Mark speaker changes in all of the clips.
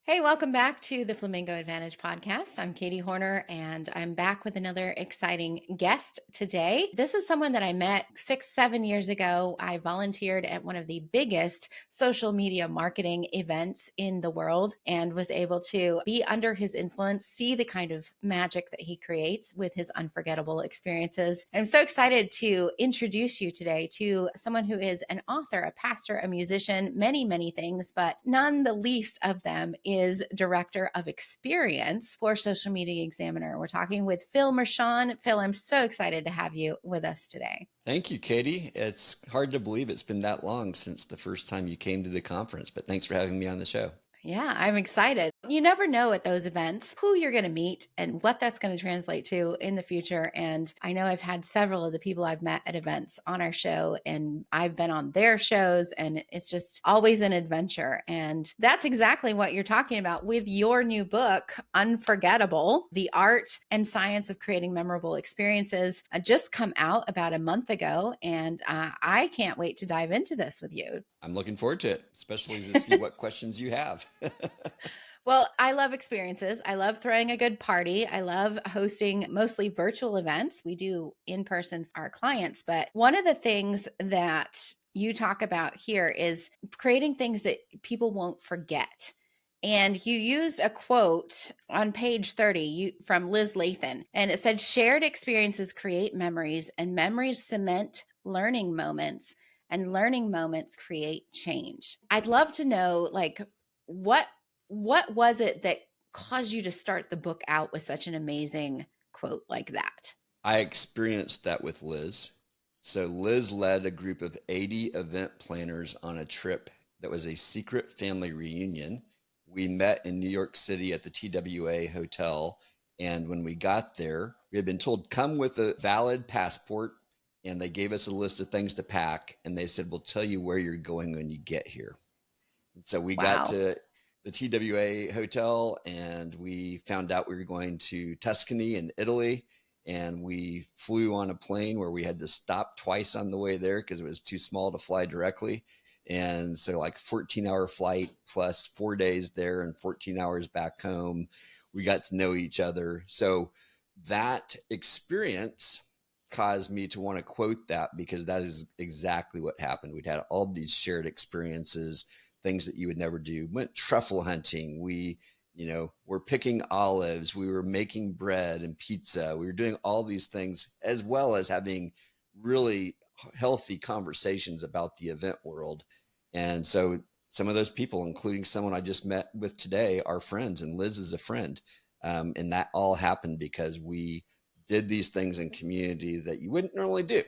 Speaker 1: Hey, welcome back to the Flamingo Advantage podcast. I'm Katie Hornor, and I'm back with another exciting guest today. This is someone that I met 6, 7 years ago. I volunteered at one of the biggest social media marketing events in the world and was able to be under his influence, see the kind of magic that he creates with his unforgettable experiences. And I'm so excited to introduce you today to someone who is an author, a pastor, a musician, many, many things, but none the least of them is Director of Experience for Social Media Examiner. We're talking with Phil Mershon. Phil, I'm so excited to have you with us today.
Speaker 2: Thank you, Katie. It's hard to believe it's been that long since the first time you came to the conference, but thanks for having me on the show.
Speaker 1: Yeah, I'm excited. You never know at those events who you're going to meet and what that's going to translate to in the future. And I know I've had several of the people I've met at events on our show, and I've been on their shows, and it's just always an adventure. And that's exactly what you're talking about with your new book, Unforgettable: The Art and Science of Creating Memorable Experiences, just come out about a month ago. And I can't wait to dive into this with you.
Speaker 2: I'm looking forward to it, especially to see what questions you have.
Speaker 1: Well, I love experiences. I love throwing a good party. I love hosting mostly virtual events. We do in person for our clients. But one of the things that you talk about here is creating things that people won't forget. And you used a quote on page 30 from Liz Lathan, and it said, "Shared experiences create memories, and memories cement learning moments, and learning moments create change." I'd love to know, like, what what was it that caused you to start the book out with such an amazing quote like that?
Speaker 2: I experienced that with Liz. So Liz led a group of 80 event planners on a trip that was a secret family reunion. We met in New York City at the TWA hotel. And when we got there, we had been told, come with a valid passport. And they gave us a list of things to pack. And they said, we'll tell you where you're going when you get here. And so we got
Speaker 1: Wow.
Speaker 2: to the TWA hotel and we found out we were going to Tuscany in Italy. And we flew on a plane where we had to stop twice on the way there because it was too small to fly directly. And so, like, 14-hour flight plus 4 days there and 14 hours back home. We got to know each other. So that experience caused me to want to quote that, because that is exactly what happened. We'd had all these shared experiences, things that you would never do. Went truffle hunting. We're picking olives. We were making bread and pizza. We were doing all these things, as well as having really healthy conversations about the event world. And so some of those people, including someone I just met with today, are friends, and Liz is a friend. And that all happened because we did these things in community that you wouldn't normally do.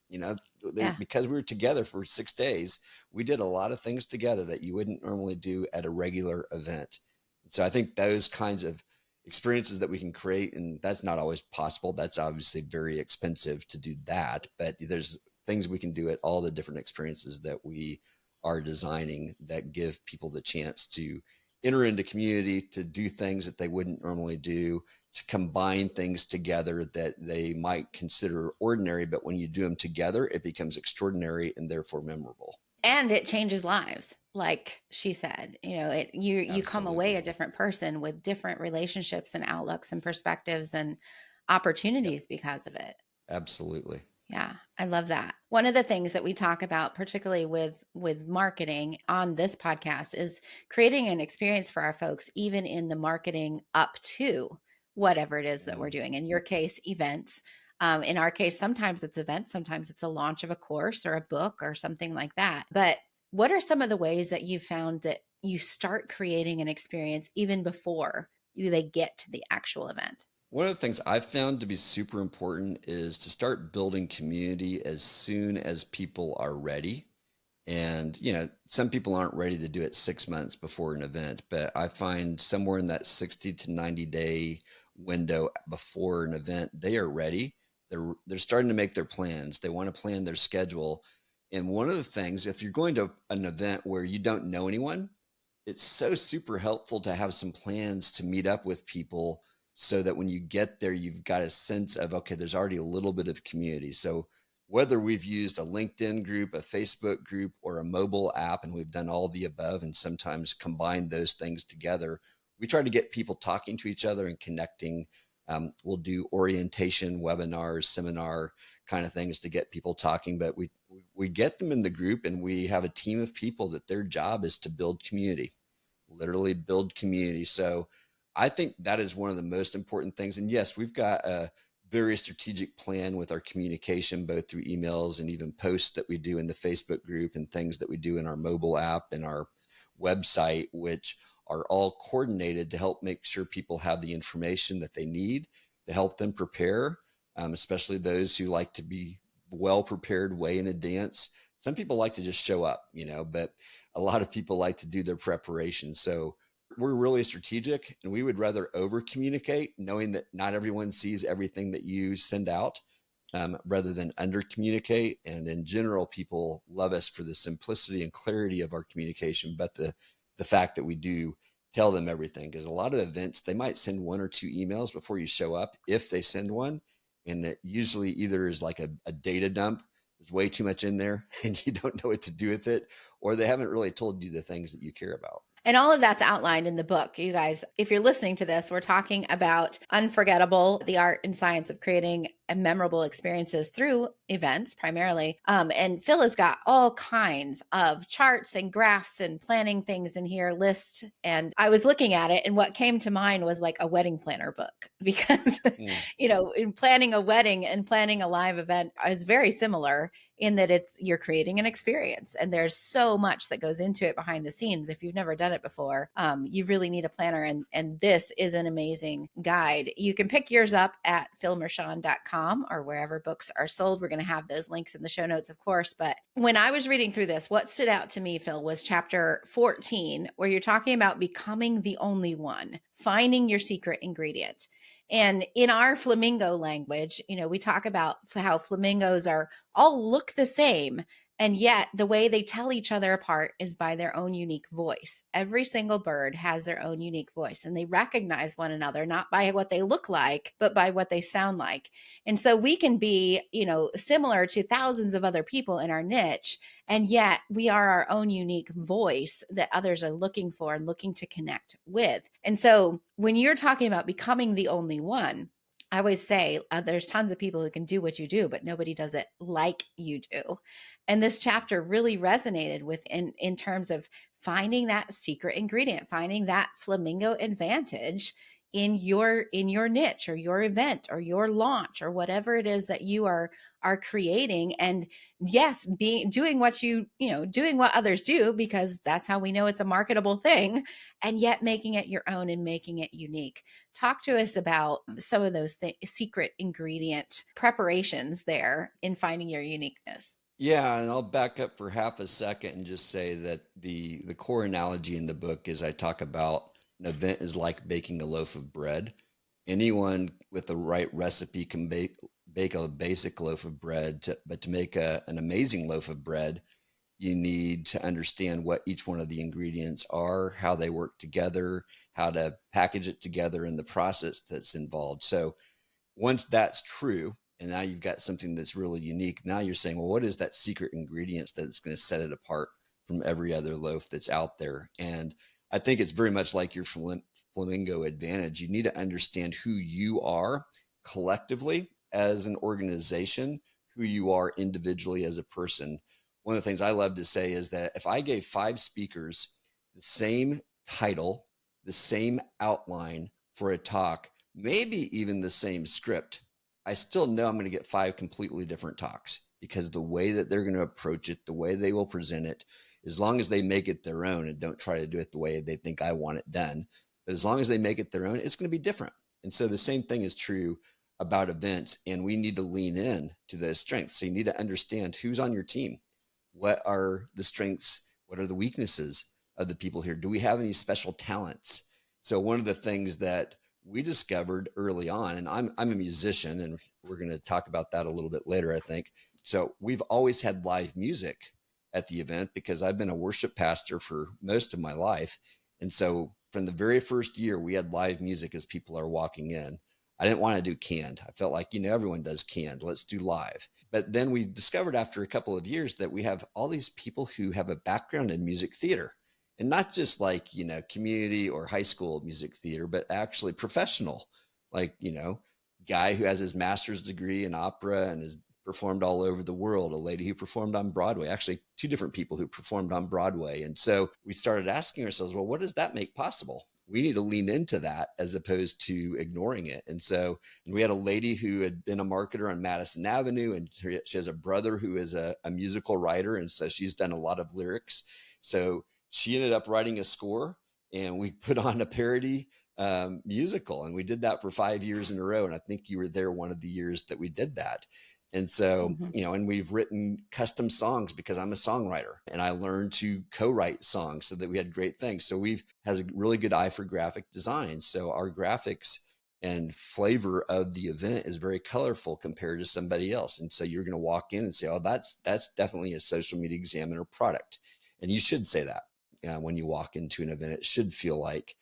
Speaker 2: You know,
Speaker 1: Yeah.
Speaker 2: because we were together for 6 days, we did a lot of things together that you wouldn't normally do at a regular event. So I think those kinds of experiences that we can create, and that's not always possible. That's obviously very expensive to do that, but there's things we can do at all the different experiences that we are designing that give people the chance to enter into community, to do things that they wouldn't normally do, to combine things together that they might consider ordinary, but when you do them together, it becomes extraordinary and therefore memorable.
Speaker 1: And it changes lives. Like she said, you come away
Speaker 2: Absolutely.
Speaker 1: a different person with different relationships and outlooks and perspectives and
Speaker 2: Yep.
Speaker 1: opportunities because of it.
Speaker 2: Absolutely.
Speaker 1: Yeah, I love that. One of the things that we talk about, particularly with marketing on this podcast, is creating an experience for our folks, even in the marketing up to whatever it is that we're
Speaker 2: Mhm.
Speaker 1: doing. In your case, events. In our case, sometimes it's events, sometimes it's a launch of a course or a book or something like that. But what are some of the ways that you found that you start creating an experience even before they get to the actual event?
Speaker 2: One of the things I've found to be super important is to start building community as soon as people are ready. And, some people aren't ready to do it 6 months before an event, but I find somewhere in that 60 to 90-day window before an event, they are ready. They're starting to make their plans. They want to plan their schedule. And one of the things, if you're going to an event where you don't know anyone, it's so super helpful to have some plans to meet up with people so that when you get there, you've got a sense of, okay, there's already a little bit of community. So whether we've used a LinkedIn group, a Facebook group, or a mobile app, and we've done all the above and sometimes combined those things together, we try to get people talking to each other and connecting. We'll do orientation, webinars, seminar kind of things to get people talking, but we get them in the group, and we have a team of people that their job is to build community, literally build community. So I think that is one of the most important things. And yes, we've got a very strategic plan with our communication, both through emails and even posts that we do in the Facebook group and things that we do in our mobile app and our website, which are all coordinated to help make sure people have the information that they need to help them prepare, especially those who like to be well prepared way in advance. Some people like to just show up, but a lot of people like to do their preparation. So we're really strategic, and we would rather over communicate, knowing that not everyone sees everything that you send out, rather than under communicate. And in general, people love us for the simplicity and clarity of our communication, but the fact that we do tell them everything, because a lot of events, they might send 1 or 2 emails before you show up, if they send one. And that usually either is like a data dump. There's way too much in there and you don't know what to do with it, or they haven't really told you the things that you care about.
Speaker 1: And all of that's outlined in the book. You guys, if you're listening to this, we're talking about Unforgettable, the art and science of creating memorable experiences through events primarily. And Phil has got all kinds of charts and graphs and planning things in here, lists. And I was looking at it, and what came to mind was like a wedding planner book, because, in planning a wedding and planning a live event is very similar in that you're creating an experience, and there's so much that goes into it behind the scenes. If you've never done it before, you really need a planner, and this is an amazing guide. You can pick yours up at philmershon.com or wherever books are sold. We're going to have those links in the show notes, of course. But when I was reading through this, what stood out to me, Phil, was chapter 14, where you're talking about becoming the only one, finding your secret ingredient. And in our Flamingo language, we talk about how flamingos all look the same. And yet the way they tell each other apart is by their own unique voice. Every single bird has their own unique voice, and they recognize one another, not by what they look like, but by what they sound like. And so we can be, similar to thousands of other people in our niche, and yet we are our own unique voice that others are looking for and looking to connect with. And so when you're talking about becoming the only one, I always say there's tons of people who can do what you do, but nobody does it like you do. And this chapter really resonated with in terms of finding that secret ingredient, finding that flamingo advantage in your niche or your event or your launch or whatever it is that you are creating. And yes, doing what others do, because that's how we know it's a marketable thing, and yet making it your own and making it unique. Talk to us about some of those secret ingredient preparations there in finding your uniqueness.
Speaker 2: Yeah, and I'll back up for half a second and just say that the core analogy in the book is I talk about an event is like baking a loaf of bread. Anyone with the right recipe can bake a basic loaf of bread, but to make an amazing loaf of bread, you need to understand what each one of the ingredients are, how they work together, how to package it together, and the process that's involved. So once that's true, and now you've got something that's really unique, now you're saying, well, what is that secret ingredient that's going to set it apart from every other loaf that's out there? And I think it's very much like your flamingo advantage. You need to understand who you are collectively as an organization, who you are individually as a person. One of the things I love to say is that if I gave 5 speakers the same title, the same outline for a talk, maybe even the same script, I still know I'm going to get 5 completely different talks, because the way that they're going to approach it, the way they will present it, as long as they make it their own and don't try to do it the way they think I want it done, but as long as they make it their own, it's going to be different. And so the same thing is true about events, and we need to lean in to those strengths. So you need to understand who's on your team. What are the strengths? What are the weaknesses of the people here? Do we have any special talents? So one of the things that we discovered early on, and I'm a musician, and we're going to talk about that a little bit later, I think. So we've always had live music at the event because I've been a worship pastor for most of my life. And so from the very first year, we had live music as people are walking in. I didn't want to do canned. I felt like, everyone does canned. Let's do live. But then we discovered after a couple of years that we have all these people who have a background in music theater, and not just like, community or high school music theater, but actually professional, like, guy who has his master's degree in opera and has performed all over the world, a lady who performed on Broadway, actually two different people who performed on Broadway. And so we started asking ourselves, well, what does that make possible? We need to lean into that as opposed to ignoring it. And so we had a lady who had been a marketer on Madison Avenue, and she has a brother who is a musical writer. And so she's done a lot of lyrics. So she ended up writing a score, and we put on a parody musical. And we did that for 5 years in a row. And I think you were there one of the years that we did that. And so,
Speaker 1: Mhm.
Speaker 2: and we've written custom songs because I'm a songwriter, and I learned to co-write songs so that we had great things. So we've has a really good eye for graphic design. So our graphics and flavor of the event is very colorful compared to somebody else. And so you're going to walk in and say, oh, that's definitely a Social Media Examiner product. And you should say that when you walk into an event. It should feel like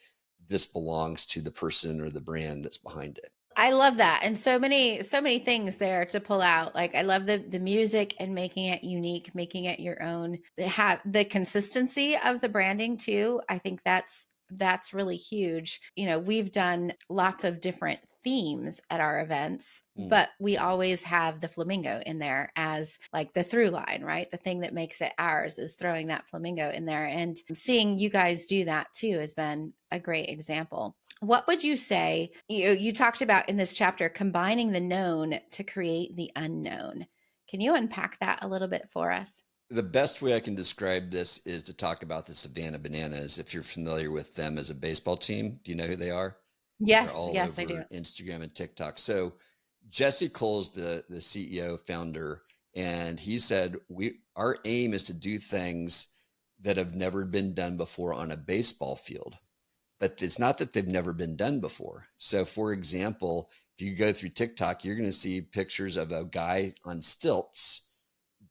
Speaker 2: this belongs to the person or the brand that's behind it.
Speaker 1: I love that. And so many things there to pull out. Like I love the music and making it unique, making it your own. Have the consistency of the branding too. I think that's really huge. We've done lots of different themes at our events,
Speaker 2: Mm.
Speaker 1: but we always have the flamingo in there as like the through line, right? The thing that makes it ours is throwing that flamingo in there. And seeing you guys do that too has been a great example. What would you say? You talked about in this chapter combining the known to create the unknown. Can you unpack that a little bit for us?
Speaker 2: The best way I can describe this is to talk about the Savannah Bananas. If you're familiar with them as a baseball team, do you know who they are? They're
Speaker 1: Yes,
Speaker 2: all
Speaker 1: yes, I do.
Speaker 2: over Instagram and TikTok. So Jesse Cole's the CEO founder, and he said our aim is to do things that have never been done before on a baseball field. But it's not that they've never been done before. So for example, if you go through TikTok, you're going to see pictures of a guy on stilts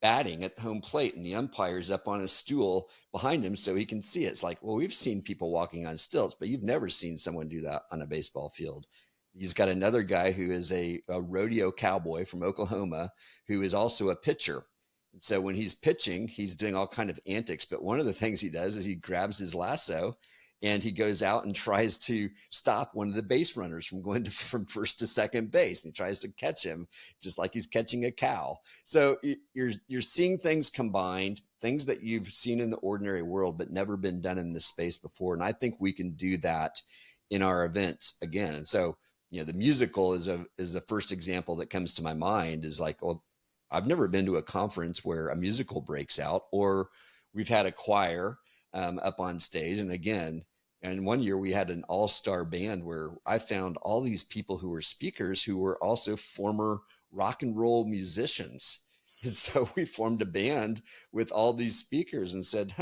Speaker 2: batting at home plate, and the umpire's up on a stool behind him so he can see it. It's like, well, we've seen people walking on stilts, but you've never seen someone do that on a baseball field. He's got another guy who is a rodeo cowboy from Oklahoma who is also a pitcher. And so when he's pitching, he's doing all kind of antics. But one of the things he does is he grabs his lasso and he goes out and tries to stop one of the base runners from going from first to second base. And he tries to catch him just like he's catching a cow. So you're seeing things combined, things that you've seen in the ordinary world but never been done in this space before. And I think we can do that in our events again. And so, the musical is the first example that comes to my mind. Is like, well, I've never been to a conference where a musical breaks out, or we've had a choir up on stage. And again, and one year we had an all-star band where I found all these people who were speakers who were also former rock and roll musicians. And so we formed a band with all these speakers and said,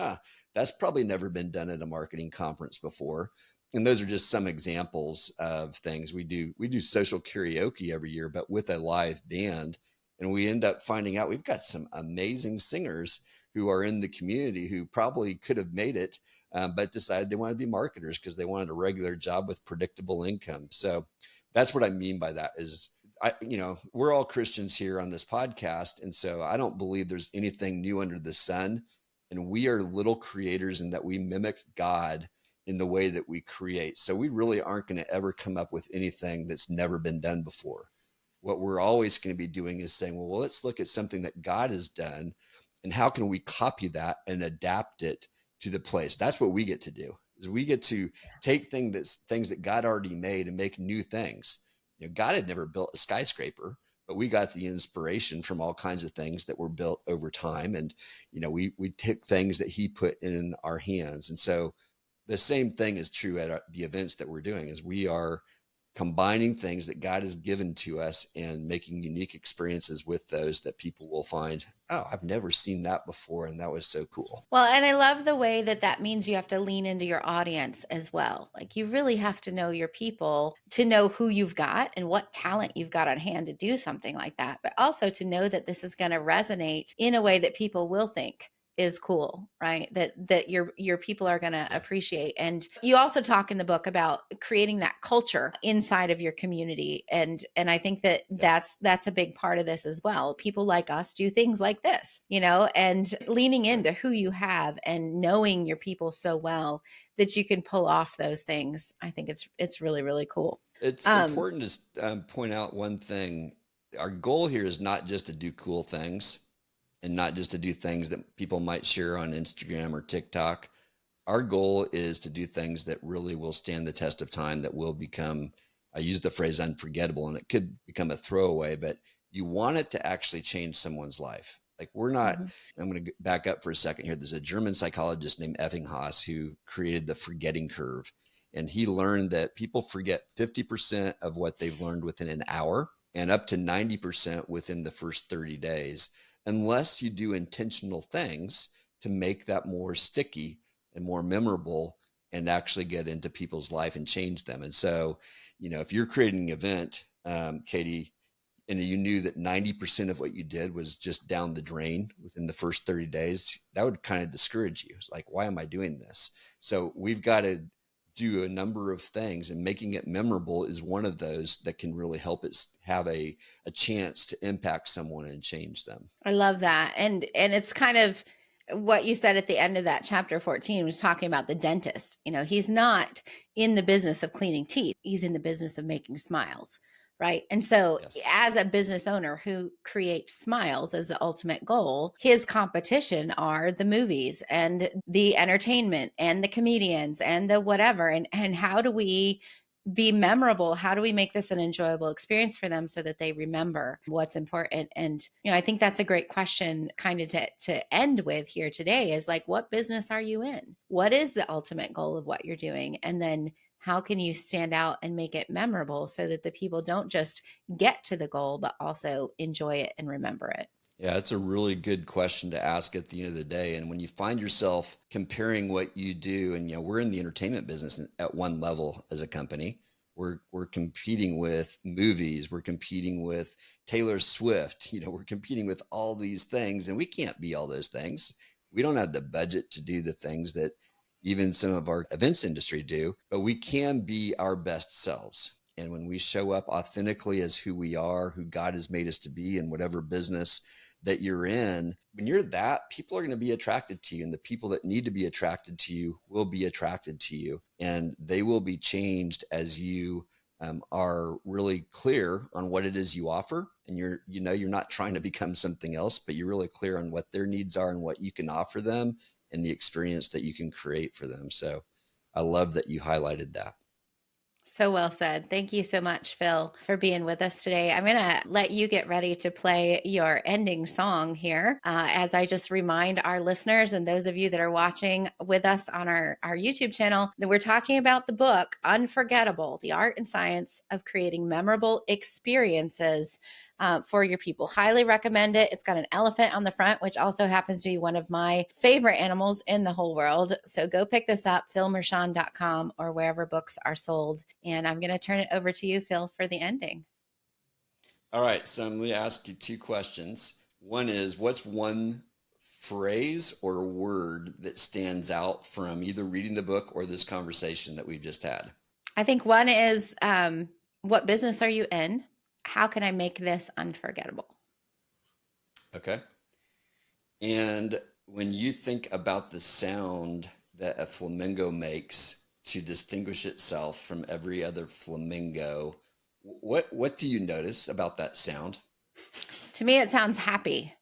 Speaker 2: that's probably never been done at a marketing conference before. And those are just some examples of things we do. We do social karaoke every year, but with a live band. And we end up finding out we've got some amazing singers who are in the community who probably could have made it, but decided they wanted to be marketers because they wanted a regular job with predictable income. So that's what I mean by that is, we're all Christians here on this podcast. And so I don't believe there's anything new under the sun. And we are little creators in that we mimic God in the way that we create. So we really aren't going to ever come up with anything that's never been done before. What we're always going to be doing is saying, well, let's look at something that God has done and how can we copy that and adapt it to the place. That's what we get to do, is we get to take things that God already made and make new things. God had never built a skyscraper, but we got the inspiration from all kinds of things that were built over time. And, we took things that he put in our hands. And so the same thing is true at the events that we're doing, is we are combining things that God has given to us and making unique experiences with those that people will find, oh, I've never seen that before. And that was so cool.
Speaker 1: Well, and I love the way that means you have to lean into your audience as well. Like you really have to know your people to know who you've got and what talent you've got on hand to do something like that, but also to know that this is going to resonate in a way that people will think, is cool, right? That your people are going to appreciate. And you also talk in the book about creating that culture inside of your community, and I think that that's a big part of this as well. People like us do things like this, and leaning into who you have and knowing your people so well that you can pull off those things. I think it's really, really cool.
Speaker 2: It's
Speaker 1: Um,
Speaker 2: important to point out one thing. Our goal here is not just to do cool things and not just to do things that people might share on Instagram or TikTok. Our goal is to do things that really will stand the test of time, that will become, I use the phrase unforgettable, and it could become a throwaway, but you want it to actually change someone's life. Like we're not,
Speaker 1: mhm.
Speaker 2: I'm going to back up for a second here. There's a German psychologist named Ebbinghaus who created the forgetting curve. And he learned that people forget 50% of what they've learned within an hour and up to 90% within the first 30 days, unless you do intentional things to make that more sticky and more memorable and actually get into people's life and change them. And so, if you're creating an event, Katie, and you knew that 90% of what you did was just down the drain within the first 30 days, that would kind of discourage you. It's like, why am I doing this? So we've got to do a number of things, and making it memorable is one of those that can really help it have a chance to impact someone and change them.
Speaker 1: I love that. And it's kind of what you said at the end of that chapter 14 was talking about the dentist. He's not in the business of cleaning teeth. He's in the business of making smiles, right? And so
Speaker 2: Yes.
Speaker 1: as a business owner who creates smiles as the ultimate goal, his competition are the movies and the entertainment and the comedians and the whatever. And how do we be memorable? How do we make this an enjoyable experience for them so that they remember what's important? And I think that's a great question kind of to end with here today, is like, what business are you in? What is the ultimate goal of what you're doing? And then how can you stand out and make it memorable so that the people don't just get to the goal, but also enjoy it and remember it?
Speaker 2: Yeah, it's a really good question to ask at the end of the day. And when you find yourself comparing what you do, and we're in the entertainment business at one level as a company. We're competing with movies, we're competing with Taylor Swift, we're competing with all these things, and we can't be all those things. We don't have the budget to do the things that even some of our events industry do, but we can be our best selves. And when we show up authentically as who we are, who God has made us to be in whatever business that you're in, when you're that, people are going to be attracted to you, and the people that need to be attracted to you will be attracted to you, and they will be changed as you are really clear on what it is you offer. And you're not trying to become something else, but you're really clear on what their needs are and what you can offer them and the experience that you can create for them. So I love that you highlighted that.
Speaker 1: So well said. Thank you so much, Phil, for being with us today. I'm going to let you get ready to play your ending song here, as I just remind our listeners and those of you that are watching with us on our YouTube channel that we're talking about the book, Unforgettable, The Art and Science of Creating Memorable Experiences for your people. Highly recommend it. It's got an elephant on the front, which also happens to be one of my favorite animals in the whole world. So go pick this up, philmershon.com or wherever books are sold. And I'm going to turn it over to you, Phil, for the ending.
Speaker 2: All right. So I'm going to ask you two questions. One is, what's one phrase or word that stands out from either reading the book or this conversation that we've just had?
Speaker 1: I think one is, what business are you in? How can I make this unforgettable?
Speaker 2: Okay. And when you think about the sound that a flamingo makes to distinguish itself from every other flamingo, what do you notice about that sound?
Speaker 1: To me, it sounds happy.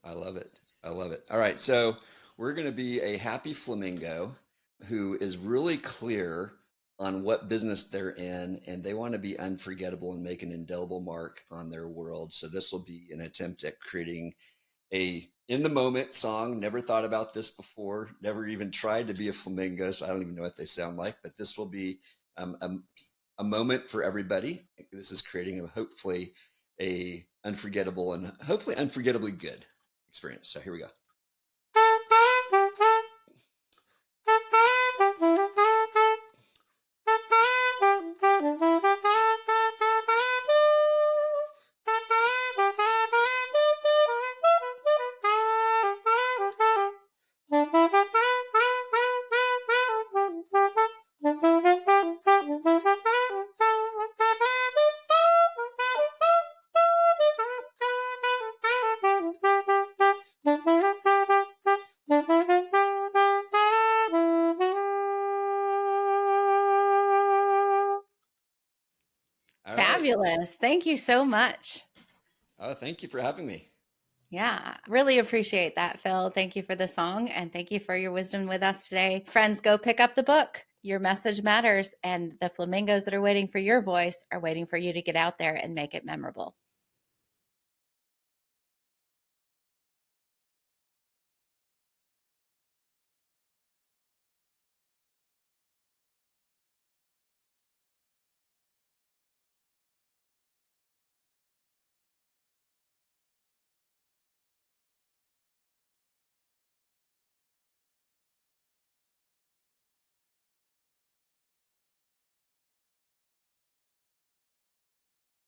Speaker 2: I love it. I love it. All right. So we're going to be a happy flamingo who is really clear on what business they're in, and they want to be unforgettable and make an indelible mark on their world. So this will be an attempt at creating a in the moment song. Never thought about this before, never even tried to be a flamingo, so I don't even know what they sound like, but this will be um, a, a moment for everybody. This is creating hopefully a unforgettable and hopefully unforgettably good experience. So here we go.
Speaker 1: Fabulous. Thank you so much.
Speaker 2: Oh, thank you for having me.
Speaker 1: Yeah, really appreciate that, Phil. Thank you for the song and thank you for your wisdom with us today. Friends, go pick up the book. Your message matters, and the flamingos that are waiting for your voice are waiting for you to get out there and make it memorable.